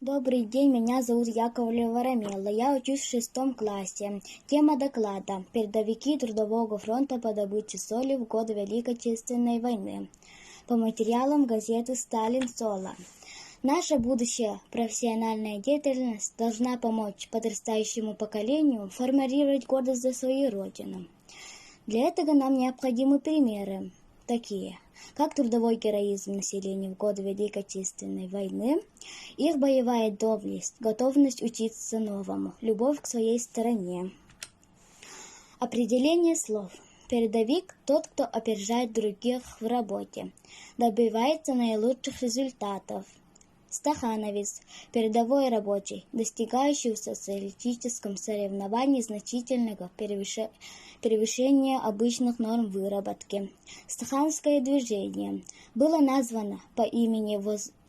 Добрый день, меня зовут Яковлева Варамелла. Я учусь в 6 классе. Тема доклада: «Передовики Трудового фронта по добыче соли в годы Великой Отечественной войны». По материалам газеты «Сталин Соло». Наша будущая профессиональная деятельность должна помочь подрастающему поколению формулировать гордость за свою родину. Для этого нам необходимы примеры, такие как трудовой героизм населения в годы Великой Отечественной войны, их боевая доблесть, готовность учиться новому, любовь к своей стране. Определение слов. Передовик – тот, кто опережает других в работе, добивается наилучших результатов. Стахановец – передовой рабочий, достигающий в социалистическом соревновании значительного превышения обычных норм выработки. Стахановское движение было названо по имени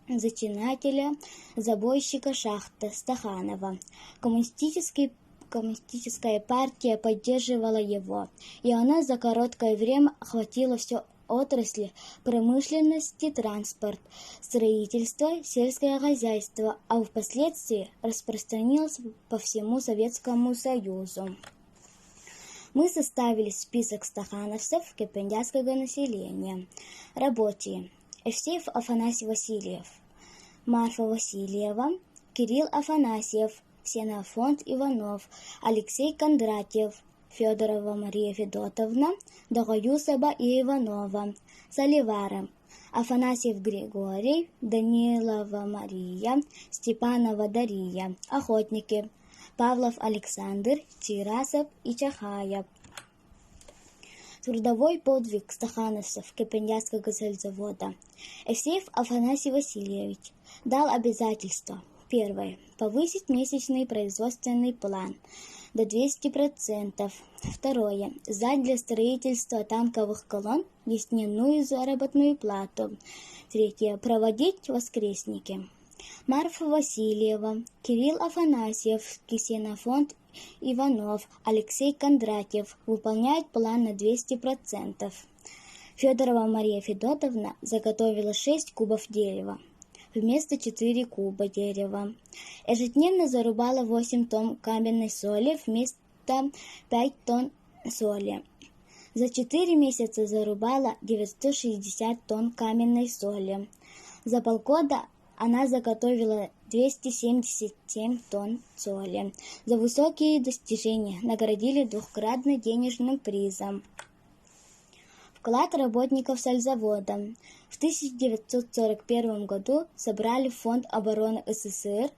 зачинателя, забойщика шахты Стаханова. Коммунистическая партия поддерживала его, и она за короткое время охватила все отрасли промышленности, транспорт, строительство, сельское хозяйство, а впоследствии распространилось по всему Советскому Союзу. Мы составили список стахановцев кипендяцкого населения. Рабочие: Евсеев Афанасий Васильев, Марфа Васильева, Кирилл Афанасьев, Ксенофонт Иванов, Алексей Кондратьев, Федорова Мария Федотовна, Догоюсова и Иванова, Соливара, Афанасьев Григорий, Данилова Мария, Степанова Дарья, Охотники, Павлов Александр, Чирасов и Чахаев. Трудовой подвиг стахановцев Кипендяцкого сельзавода. Евсеев Афанасий Васильевич дал обязательство: первое – повысить месячный производственный план до 200%. Второе – сдать для строительства танковых колонн дневную заработную плату. Третье – проводить воскресники. Марфа Васильева, Кирилл Афанасьев, Ксенофонт Иванов, Алексей Кондратьев выполняют план на 200%. Федорова Мария Федотовна заготовила 6 кубов дерева вместо 4 куба дерева. Ежедневно зарубала 8 тонн каменной соли вместо 5 тонн соли. За 4 месяца зарубала 960 тонн каменной соли. За полгода она заготовила 277 тонн соли. За высокие достижения наградили двукратным денежным призом. Вклад работников сельзавода. В 1941 году собрали в Фонд обороны СССР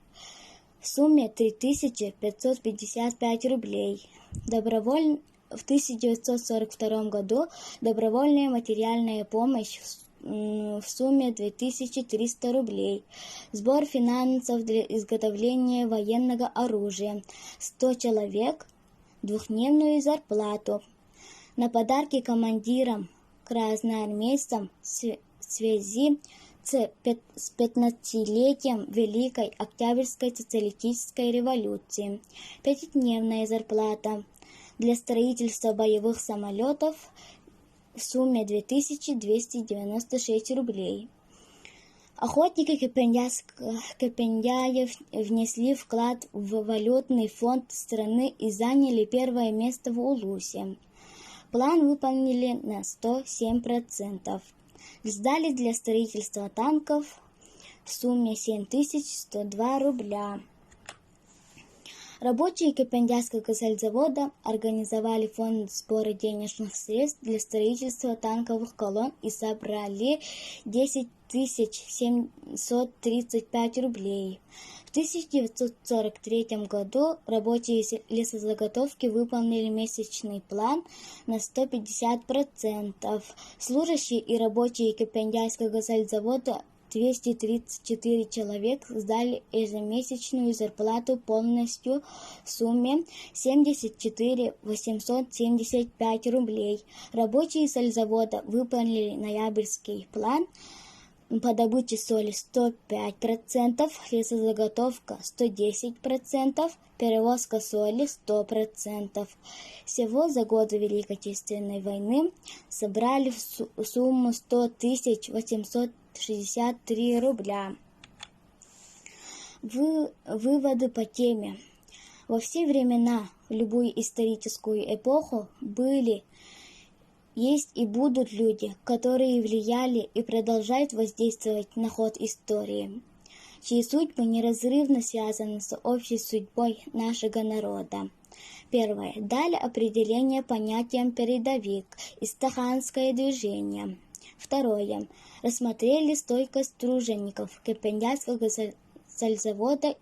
в сумме 3555 рублей. В 1942 году добровольная материальная помощь в сумме 2300 рублей. Сбор финансов для изготовления военного оружия. 100 человек, двухдневную зарплату. На подарки командирам, красноармейцам в связи с 15-летием Великой Октябрьской социалистической революции. 5-дневная зарплата. Для строительства боевых самолетов в сумме 2296 рублей. Охотники Кипендяев внесли вклад в валютный фонд страны и заняли первое место в Улусе. План выполнили на 107%. Сдали для строительства танков в сумме 7102 рубля. Рабочие Кипендяцкого сельзавода организовали фонд сбора денежных средств для строительства танковых колонн и собрали 10 735 рублей. В 1943 году рабочие лесозаготовки выполнили месячный план на 150%. Служащие и рабочие Кипендяцкого сельзавода 234 человек сдали ежемесячную зарплату полностью в сумме 74 875 рублей. Рабочие сельзавода выполнили ноябрьский план по добыче соли 105%, лесозаготовка 110%, перевозка соли 100%. Всего за годы Великой Отечественной войны собрали сумму 100 863 рубля. Выводы по теме. Во все времена, в любую историческую эпоху, были, есть и будут люди, которые влияли и продолжают воздействовать на ход истории, чьи судьбы неразрывно связаны с общей судьбой нашего народа. Первое. Дали определение понятиям передовик и стаханское движение. Второе. Рассмотрели стойкость тружеников Кипяндянского сельзавода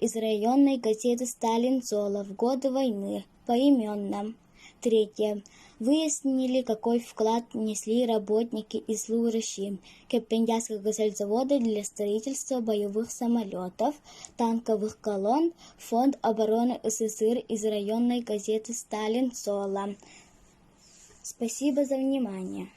из районной газеты «Сталин Соло» в годы войны поименно. Третье. Выяснили, какой вклад внесли работники и служащие Кипяндянского сельзавода для строительства боевых самолетов, танковых колонн, Фонд обороны СССР из районной газеты «Сталин Соло». Спасибо за внимание.